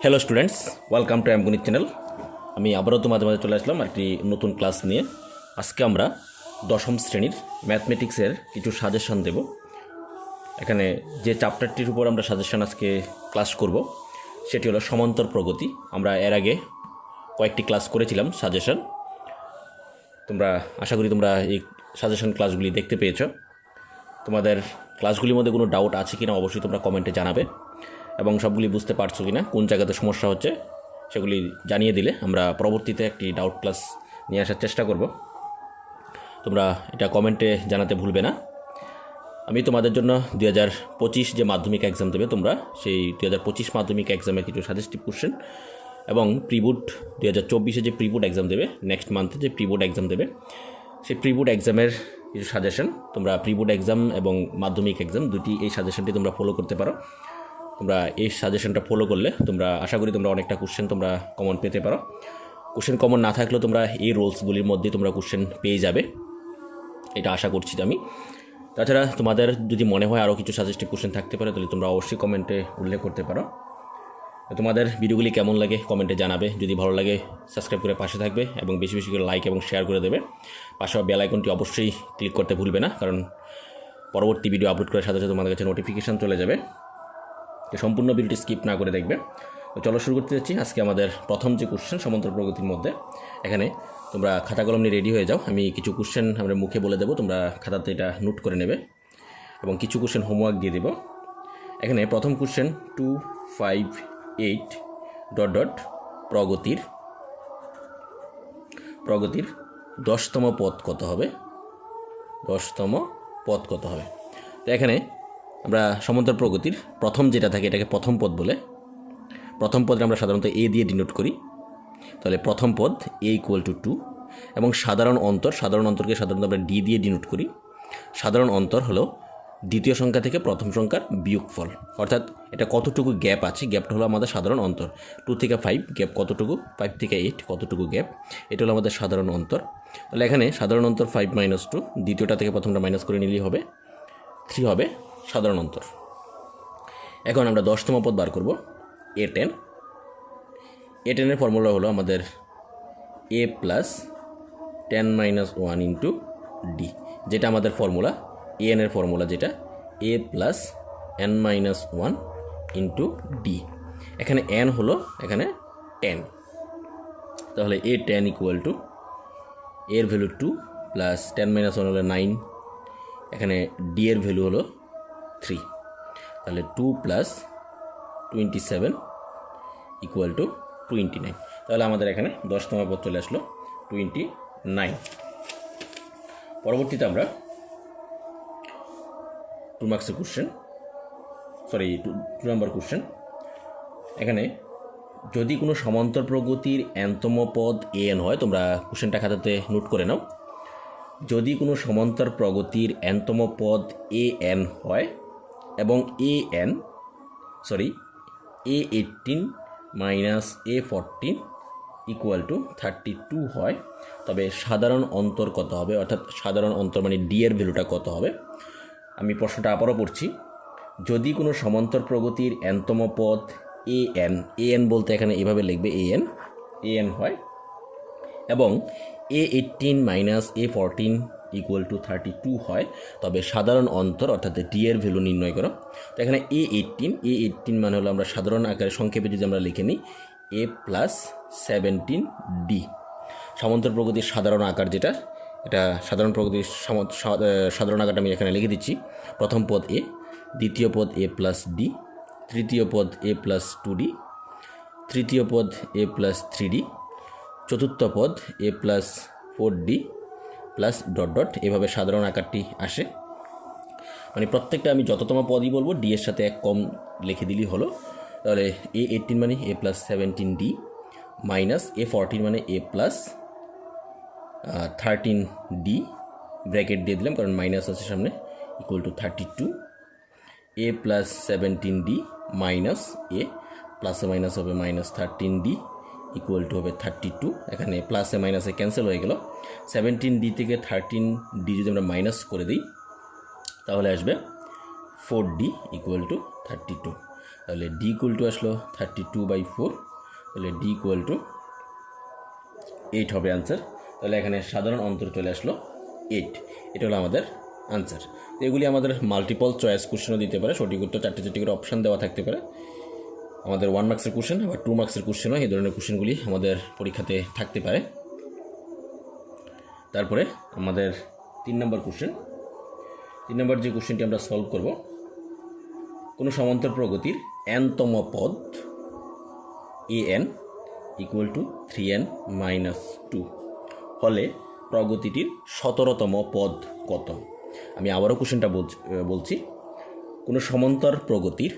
Hello students, welcome to গণিত channel. আমি আবারও তোমাদের মাঝে চলে আসলাম একটি নতুন ক্লাস নিয়ে। আজকে আমরা দশম শ্রেণীর ম্যাথমেটিক্সের কিছু সাজেশন দেব। এখানে যে চ্যাপ্টারটির উপর আমরা সাজেশন আজকে ক্লাস করব সেটি হলো সমান্তর প্রগতি। আমরা এর আগে কয়েকটি ক্লাস করেছিলাম সাজেশন। তোমরা আশা করি তোমরা এই সাজেশন ক্লাসগুলি দেখতে পেয়েছো। তোমাদের ক্লাসগুলির মধ্যে কোনো ডাউট আছে কিনা অবশ্যই তোমরা কমেন্টে জানাবে, এবং সবগুলি বুঝতে পারছো কিনা, কোন জায়গাতে সমস্যা হচ্ছে সেগুলি জানিয়ে দিলে আমরা পরবর্তীতে একটি ডাউট ক্লাস নিয়ে আসার চেষ্টা করব। তোমরা এটা কমেন্টে জানাতে ভুলবে না। আমি তোমাদের জন্য 2025 যে মাধ্যমিক এক্সাম দেবে তোমরা, সেই 2025 মাধ্যমিক এক্সামের কিছু সাজেস্টিভ কোশ্চেন এবং প্রিবোর্ড 2024 যে প্রিবোর্ড এক্সাম দেবে, নেক্সট মান্থে যে প্রিবোর্ড এক্সাম দেবে, সেই প্রিবোর্ড এক্সামের কিছু সাজেশন তোমরা প্রিবোর্ড এক্সাম এবং মাধ্যমিক এক্সাম দুটি এই সাজেশনটি তোমরা ফলো করতে পারো। তোমরা এই সাজেশনটা ফলো করলে তোমরা আশা করি তোমরা অনেকটা কোশ্চেন তোমরা কমন পেতে পারো। কোশ্চেন কমন না থাকলেও তোমরা এই রোলসগুলির মধ্যেই তোমরা কোশ্চেন পেয়ে যাবে, এটা আশা করছি আমি। তাছাড়া তোমাদের যদি মনে হয় আরও কিছু সাজেস্টিভ কোশ্চেন থাকতে পারে তাহলে তোমরা অবশ্যই কমেন্টে উল্লেখ করতে পারো। তোমাদের ভিডিওগুলি কেমন লাগে কমেন্টে জানাবে। যদি ভালো লাগে সাবস্ক্রাইব করে পাশে থাকবে এবং বেশি বেশি করে লাইক এবং শেয়ার করে দেবে। পাশে বেল আইকনটি অবশ্যই ক্লিক করতে ভুলবে না, কারণ পরবর্তী ভিডিও আপলোড করার সাথে সাথে তোমাদের কাছে নোটিফিকেশান চলে যাবে। সম্পূর্ণ ভিডিওটি স্কিপ না করে দেখবে। তো চলো শুরু করতে যাচ্ছি। আজকে আমাদের প্রথম যে কোশ্চেন সমান্তর প্রগতির মধ্যে, এখানে তোমরা খাতা কলম নিয়ে রেডি হয়ে যাও। আমি কিছু কোশ্চেন আমরা মুখে বলে দেবো, তোমরা খাতাতে এটা নোট করে নেবে এবং কিছু কোশ্চেন হোমওয়ার্ক দিয়ে দেব। এখানে প্রথম কোশ্চেন 258 ডট ডট প্রগতির 10তম পদ কত হবে। 10তম পদ কত হবে। তো এখানে আমরা সমান্তর প্রগতির প্রথম যেটা থাকে এটাকে প্রথম পদ বলে। প্রথম পদে আমরা সাধারণত এ দিয়ে ডিনোট করি। তাহলে প্রথম পদ এ ইকুয়াল টু 2, এবং সাধারণ অন্তরকে সাধারণত আমরা ডি দিয়ে ডিনোট করি। সাধারণ অন্তর হলো দ্বিতীয় সংখ্যা থেকে প্রথম সংখ্যার বিয়োগফল, অর্থাৎ এটা কতটুকু গ্যাপ আছে, গ্যাপটা হলো আমাদের সাধারণ অন্তর। 2 থেকে 5 গ্যাপ কতটুকু, 5 থেকে 8 কতটুকু গ্যাপ, এটা হলো আমাদের সাধারণ অন্তর। তাহলে এখানে সাধারণ অন্তর 5 - 2, দ্বিতীয়টা থেকে প্রথমটা মাইনাস করে নিলেই হবে 3 হবে সাধারণ অন্তর। এখন আমরা 10তম পদ বার করব, A10। A10-এর ফর্মুলা হলো আমাদের A প্লাস 10 - 1 ইন্টু ডি, যেটা আমাদের ফর্মুলা এর ফর্মুলা, যেটা A plus n - 1 into D. এখানে n হলো এখানে 10, তাহলে A10 ইকুয়াল টু এর ভ্যালু 2 প্লাস 10 - 1 হলো 9, এখানে ডি এর ভ্যালু হলো 3, তাহলে 2 প্লাস 27 ইকুয়াল টু 29। তাহলে আমাদের এখানে 10তম পদ চলে আসলো 29। পরবর্তীতে আমরা 2 নম্বর কোশ্চেন। এখানে যদি কোনো সমান্তর প্রগতির nতম পদ an হয়, তোমরা কোশ্চেনটা খাতাতে নোট করে নাও। যদি কোনো সমান্তর প্রগতির nতম পদ an হয় এবং A18 - A14 ইকুয়াল টু 32 হয়, তবে সাধারণ অন্তর কত হবে, অর্থাৎ সাধারণ অন্তর মানে ডি এর ভ্যালুটা কত হবে। আমি প্রশ্নটা আবারও পড়ছি। যদি কোনো সমান্তর প্রগতির nতম পদ an বলতে এখানে এভাবে লিখবে an হয় এবং A18 - A14 ইকুয়াল টু 32 হয়, তবে সাধারণ অন্তর অর্থাৎ ডি এর ভ্যালু নির্ণয় করো। তো এখানে A18 মানে হলো, আমরা সাধারণ আকারে সংক্ষেপে যদি আমরা লিখে নিই A প্লাস 17 ডি। সমান্তর প্রগতির সাধারণ আকার যেটা, এটা সাধারণ প্রগতির সাধারণ আকারটা আমি এখানে লিখে দিচ্ছি। প্রথম পদ এ, দ্বিতীয় পদ এ প্লাস ডি, তৃতীয় পদ এ প্লাস 2d, তৃতীয় পদ এ প্লাস 3d, চতুর্থ পদ a plus 4d plus dot dot, এভাবে সাধারণ আকারটি আসে। মানে প্রত্যেকটা আমি যততম পদই বলবো ডি এর সাথে এক কম লিখে দিলেই হলো। তাহলে A18 মানে A plus 17d minus A14 মানে A প্লাস 13d, ব্র্যাকেট দিয়ে দিলাম কারণ মাইনাস আছে সামনে, equal to 32। A plus 17d minus A, প্লাসে মাইনাস হবে মাইনাস 13d ইকুয়াল টু হবে 32। এখানে প্লাসে মাইনাসে ক্যান্সেল হয়ে গেল। 17d থেকে 13d যদি আমরা মাইনাস করে দিই তাহলে আসবে 4d ইকুয়াল টু 32। তাহলে ডি ইকুয়াল টু আসলো 32/4, তাহলে ডি ইকুয়াল টু 8 হবে আনসার। তাহলে এখানে সাধারণ অন্তর চলে আসলো 8, এটা হলো আমাদের আনসার। তো এগুলি আমাদের মাল্টিপল চয়েস কোশ্চেনও দিতে পারে, সঠিক উত্তর 4টি করে অপশান দেওয়া থাকতে পারে। আমাদের 1 মার্কসের কোশ্চেন বা 2 মার্কসের কোশ্চেনও এই ধরনের কোশ্চেনগুলি আমাদের পরীক্ষাতে থাকতে পারে। তারপরে আমাদের 3 নম্বর কোশ্চেন। 3 নম্বর যে কোশ্চেনটি আমরা সলভ করব, কোনো সমান্তর প্রগতির n-তম পদ an ইকুয়াল টু 3n-2 হলে প্রগতিটির 17তম পদ কত? আমি আবারও কোশ্চেনটা বলছি। কোনো সমান্তর প্রগতির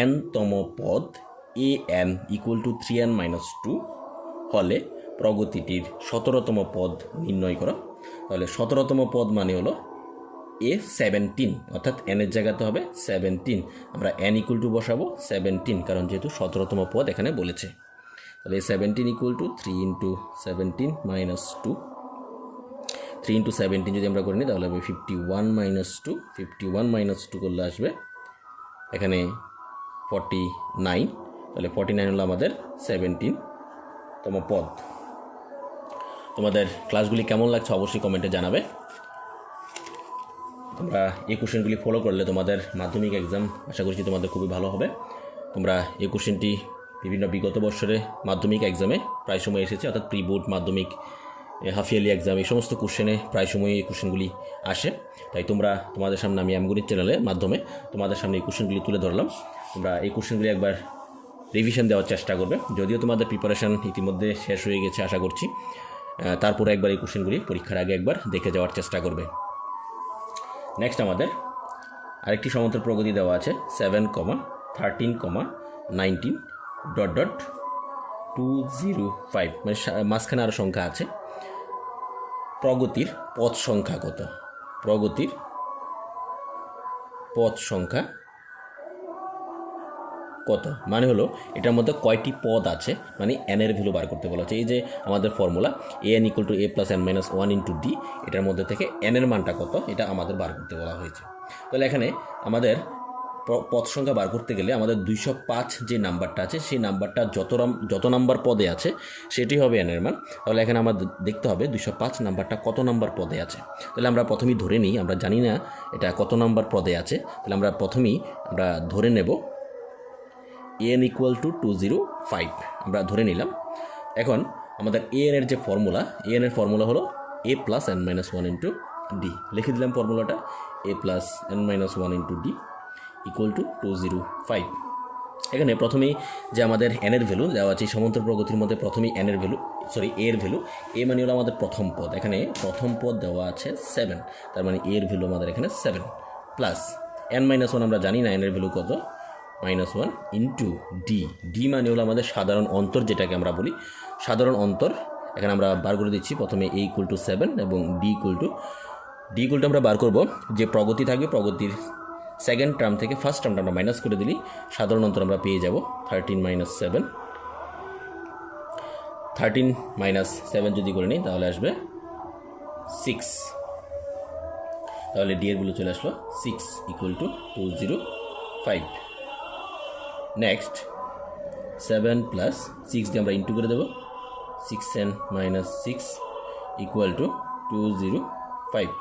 n-তম পদ an ইকুয়াল টু 3n-2 হলে প্রগতিটির 17তম পদ নির্ণয় করা। তাহলে 17তম পদ মানে হলো a17, অর্থাৎ n এর জায়গাতে হবে 17। আমরা n ইকুয়াল টু বসাবো 17, কারণ যেহেতু 17তম পদ এখানে বলেছে। তাহলে 17 ইকুয়াল টু 3 × 17 - 2, 3 × 17 যদি আমরা করে নিই তাহলে হবে 51 - 2, 51 - 2 করলে আসবে এখানে 49। তাহলে 49 হলো আমাদের 17তম পদ। তোমাদের ক্লাসগুলি কেমন লাগছে অবশ্যই কমেন্টে জানাবে। তোমরা এই কোশ্চেনগুলি ফলো করলে তোমাদের মাধ্যমিক এক্সাম আশা করছি তোমাদের খুবই ভালো হবে। তোমরা এই কোশ্চেনটি বিভিন্ন বিগত বছরে মাধ্যমিক এক্সামে প্রায় সময় এসেছে, অর্থাৎ প্রি বোর্ড, মাধ্যমিক, হাফ ইয়ারলি এক্সাম, এই সমস্ত কোশ্চেনে প্রায় সময় এই কোশ্চেনগুলি আসে। তাই তোমাদের সামনে আমি আমগণিত চ্যানেলের মাধ্যমে তোমাদের সামনে এই কোশ্চেনগুলি তুলে ধরলাম। তোমরা এই কোশ্চেনগুলি একবার রিভিশন দেওয়ার চেষ্টা করবে, যদিও তোমাদের প্রিপারেশান ইতিমধ্যে শেষ হয়ে গেছে আশা করছি। তারপরে একবার এই কোশ্চেনগুলি পরীক্ষার আগে একবার দেখে যাওয়ার চেষ্টা করবে। নেক্সট আমাদের আরেকটি সমান্তর প্রগতি দেওয়া আছে 7, 13, 19, ... 205, মানে মাঝখানে আরও সংখ্যা আছে। প্রগতির পদ সংখ্যা কত? প্রগতির পদ সংখ্যা কত মানে হলো এটার মধ্যে কয়টি পদ আছে, মানে n এর ভ্যালু বার করতে বলা হচ্ছে। এই যে আমাদের formula an = a + n - 1 × d, এটার মধ্যে থেকে n এর মানটা কত এটা আমাদের বার করতে বলা হয়েছে। তাহলে এখানে আমাদের পদ সংখ্যা বার করতে গেলে আমাদের 205 যে নাম্বারটা আছে সেই নাম্বারটা যত নাম্বার পদে আছে সেটি হবে n এর মান। তাহলে এখানে আমাদের দেখতে হবে 205 নাম্বারটা কত নাম্বার পদে আছে। তাহলে আমরা প্রথমেই ধরে নিই, আমরা জানি না এটা কত নাম্বার পদে আছে, তাহলে আমরা প্রথমেই ধরে নেব an = 205, আমরা ধরে নিলাম। এখন আমাদের an এর যে ফর্মুলা, an এর ফর্মুলা হলো a + n - 1 × d। লিখে দিলাম ফর্মুলাটা, a + n - 1 × d = 205। এখানে প্রথমেই যে আমাদের n এর ভ্যালু দেওয়া আছে সমান্তর প্রগতির মধ্যে, প্রথমেই n এর ভ্যালু a এর ভ্যালু, a মানে হলো আমাদের প্রথম পদ, এখানে প্রথম পদ দেওয়া আছে 7, তার মানে a এর ভ্যালু আমাদের এখানে 7 প্লাস n - 1 আমরা জানি না n এর ভ্যালু কত, -1 × d। d মানে হলো আমাদের সাধারণ অন্তর, যেটাকে আমরা বলি সাধারণ অন্তর। এখানে আমরা বার করে দিচ্ছি প্রথমে a = 7 এবং d = আমরা বার করব যে প্রগতি থাকবে, প্রগতির সেকেন্ড টার্ম থেকে ফার্স্ট টার্মটা আমরা মাইনাস করে দিলেই সাধারণ অন্তর আমরা পেয়ে যাব 13 - 7। 13 - 7 যদি করে নিই তাহলে আসবে 6। তাহলে d এর ভ্যালু চলে আসলো 6 = 205। নেক্সট 7 + 6 দিয়ে আমরা ইন্টু করে দেবো, 6n - 6 = 205।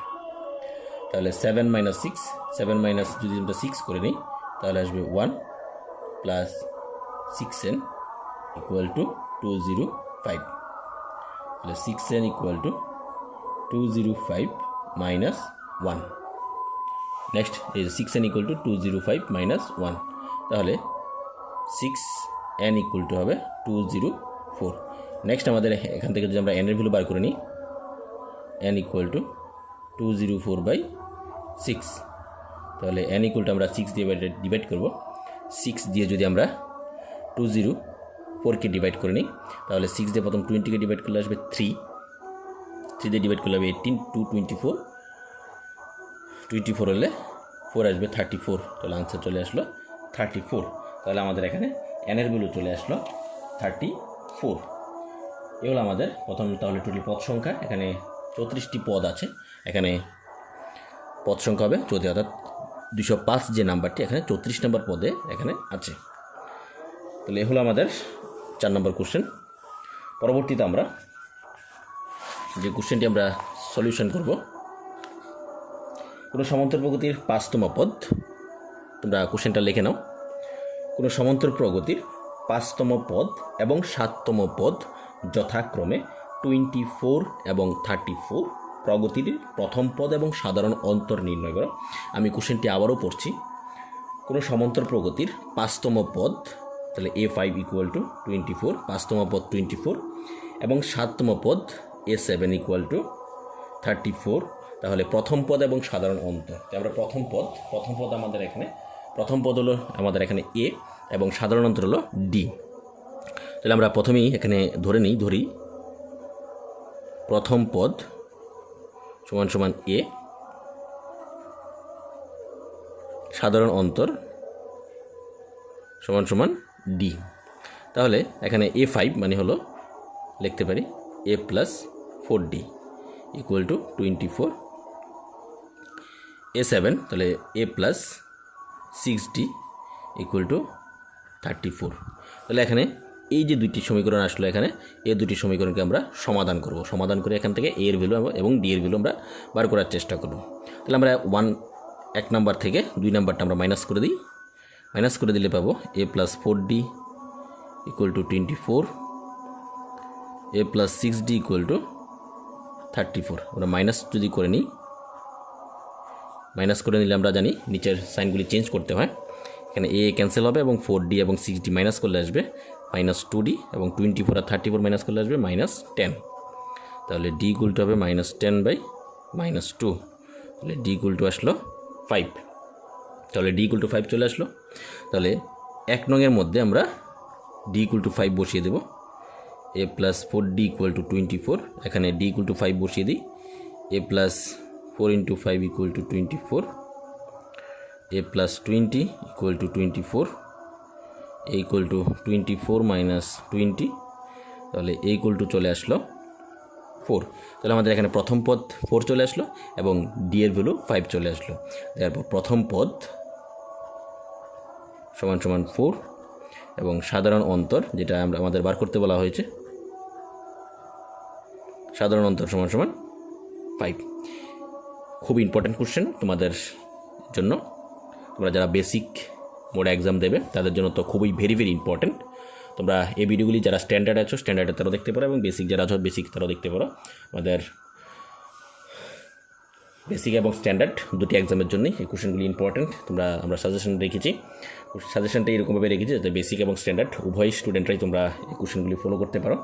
তাহলে 7 - 6, 7 - যদি আমরা 6 করে নিই তাহলে আসবে 1 + 6n = 205। তাহলে 6n = 205 - 1। নেক্সট এই 6n = 205 - 1, তাহলে 6n = হবে 204। নেক্সট আমাদের এখান থেকে যদি আমরা n এর ভ্যালু বার করে নিই, n = 204/6, তাহলে n = আমরা 6 দিয়ে ডিভাইড করব। 6 দিয়ে যদি আমরা 204কে ডিভাইড করে নিই তাহলে 6 দিয়ে প্রথম 20কে ডিভাইড করলে আসবে 3 দিয়ে ডিভাইড করলে হবে 18, 2 24, 24 হলে 4 আসবে 34, তাহলে আনসার চলে আসলো 34। তাহলে আমাদের এখানে n এর ভ্যালু চলে আসলো 34। এ হলো আমাদের প্রথম তাহলে টোটাল পদ সংখ্যা। এখানে 34টি পদ আছে, এখানে পদ সংখ্যা হবে 34, অর্থাৎ 205 যে নাম্বারটি এখানে 34 নম্বর পদে এখানে আছে। তাহলে এ হলো আমাদের 4 নম্বর কোশ্চেন। পরবর্তীতে আমরা যে কোশ্চেনটি আমরা সলিউশন করব, কোনো সমান্তর প্রগতির 5তম পদ, তোমরা কোশ্চেনটা লিখে নাও। কোনো সমান্তর প্রগতির 5তম পদ এবং 7তম পদ যথাক্রমে 24 এবং 34, প্রগতির প্রথম পদ এবং সাধারণ অন্তর নির্ণয় করো। আমি কোশ্চেনটি আবারও পড়ছি। কোনো সমান্তর প্রগতির 5তম পদ, তাহলে A5 = 24, 5তম পদ 24 এবং 7তম পদ A7 = 34, তাহলে প্রথম পদ এবং সাধারণ অন্তর। আমরা প্রথম পদ আমাদের এখানে, প্রথম পদ হলো আমাদের এখানে A এবং সাধারণ অন্তর হলো D। তাহলে আমরা প্রথমেই এখানে ধরি প্রথম পদ সমান A, সাধারণ অন্তর সমান D। তাহলে এখানে A5 মানে হলো লিখতে পারি A + 4D = 24, A7 তাহলে A + 6D = 34। তাহলে এখানে এই যে দুইটি সমীকরণ আসলো, এখানে এই দুটি সমীকরণকে আমরা সমাধান করব। সমাধান করে এখান থেকে A এর ভ্যালু এবং D এর ভ্যালু আমরা বার করার চেষ্টা করব। তাহলে আমরা 1 নাম্বার থেকে 2 নাম্বারটা আমরা মাইনাস করে দিই। মাইনাস করে দিলে পাবো A + 4D = 24, A + 6D = 34। আমরা মাইনাস যদি করে নিই, মাইনাস করে নিলে আমরা জানি নিচের সাইনগুলি চেঞ্জ করতে হয়। এখানে A ক্যান্সেল হবে এবং 4D এবং 6D মাইনাস করলে আসবে -2D এবং 24 আর 34 মাইনাস করলে আসবে -10। তাহলে D = হবে -10/-2, তাহলে D = আসলো 5। তাহলে D = 5 চলে আসলো। তাহলে 1 নংয়ের মধ্যে আমরা D = 5 বসিয়ে দেব। A + 4D = 24, এখানে D = 5 বসিয়ে দিই। A + 4 × 5 = 24, A + 20 = 24, A = 24 - 20, তাহলে A = চলে আসলো 4। তাহলে আমাদের এখানে প্রথম পদ 4 চলে আসলো এবং D এর ভ্যালু 5 চলে আসলো। তারপর প্রথম পদ সমান 4 এবং সাধারণ অন্তর, যেটা আমাদের বার করতে বলা হয়েছে, সাধারণ অন্তর সমান 5। খুব ইম্পর্টেন্ট কোশ্চেন তোমাদের জন্য, তোমরা যারা বেসিক মোড এক্সাম দেবে তাদের জন্য তো খুবই ভেরি ইম্পর্টেন্ট। তোমরা এই ভিডিওগুলি যারা স্ট্যান্ডার্ড আছো স্ট্যান্ডার্ডে তারাও দেখতে পারো এবং বেসিক যারা আছো বেসিক তারাও দেখতে পারো। আমাদের বেসিক এবং স্ট্যান্ডার্ড দুটি এক্সামের জন্যই এই কোশ্চেনগুলি ইম্পর্টেন্ট। আমরা সাজেশন রেখেছি, সাজেশনটা এরকমভাবে রেখেছি যাতে বেসিক এবং স্ট্যান্ডার্ড উভয় স্টুডেন্টরাই তোমরা এই কোশ্চেনগুলি ফলো করতে পারো।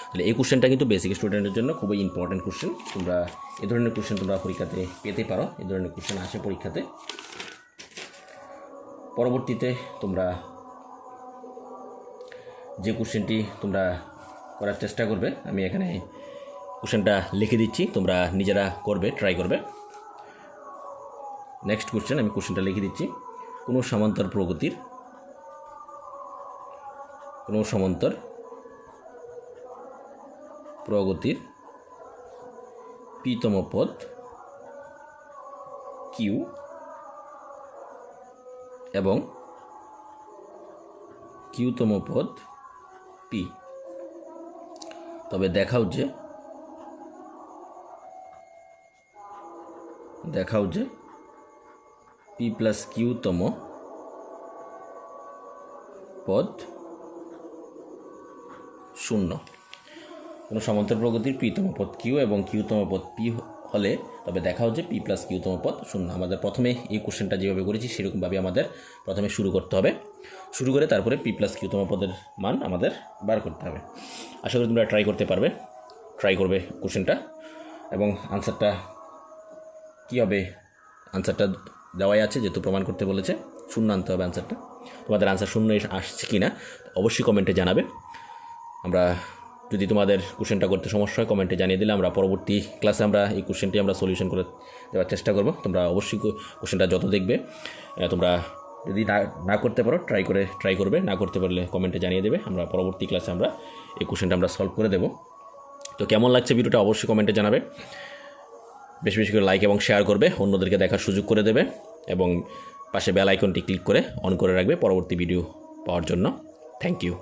তাহলে এই কোশ্চেনটা কিন্তু বেসিক স্টুডেন্টের জন্য খুবই ইম্পর্টেন্ট কোশ্চেন। তোমরা এই ধরনের কোশ্চেন তোমরা পরীক্ষাতে পেতে পারো, এই ধরনের কোশ্চেন আসে পরীক্ষাতে। পরবর্তীতে তোমরা যে কোশ্চেনটি তোমরা করার চেষ্টা করবে, আমি এখানে কোশ্চেনটা লিখে দিচ্ছি, তোমরা নিজেরা করবে, ট্রাই করবে। নেক্সট কোশ্চেন, আমি কোশ্চেনটা লিখে দিচ্ছি। কোনো সমান্তর প্রগতির p-তম পদ Q এবং Q-তম পদ P, তবে দেখাও যে P + Q-তম পদ 0। কোনো সমান্তর প্রগতির p-তম পদ Q এবং Q-তম পদ P হলে তবে দেখা হচ্ছে P + Q-তম পদ 0। আমাদের প্রথমে এই কোশ্চেনটা যেভাবে করেছি সেরকমভাবে আমাদের প্রথমে শুরু করতে হবে, শুরু করে তারপরে P + Q-তম পদের মান আমাদের বার করতে হবে। আশা করি তোমরা ট্রাই করবে কোশ্চেনটা, এবং আনসারটা কী হবে, আনসারটা দেওয়াই আছে, যেহেতু প্রমাণ করতে বলেছে 0 আনতে হবে আনসারটা। তোমাদের আনসার 0 আসছে কি না অবশ্যই কমেন্টে জানাবে। আমরা যদি তোমাদের কোশ্চেনটা করতে সমস্যা হয় কমেন্টে জানিয়ে দিলে আমরা পরবর্তী ক্লাসে আমরা এই কোশ্চেনটি আমরা সলিউশন করে দেওয়ার চেষ্টা করব। তোমরা অবশ্যই কোশ্চেনটা যত দেখবে, তোমরা যদি না করতে পারো ট্রাই করবে, না করতে পারলে কমেন্টে জানিয়ে দেবে। আমরা পরবর্তী ক্লাসে আমরা এই কোশ্চেনটা আমরা সলভ করে দেব। তো কেমন লাগছে ভিডিওটা অবশ্যই কমেন্টে জানাবে, বেশি বেশি করে লাইক এবং শেয়ার করবে, অন্যদেরকে দেখার সুযোগ করে দেবে এবং পাশে বেল আইকনটি ক্লিক করে অন করে রাখবে পরবর্তী ভিডিও পাওয়ার জন্য। Thank you.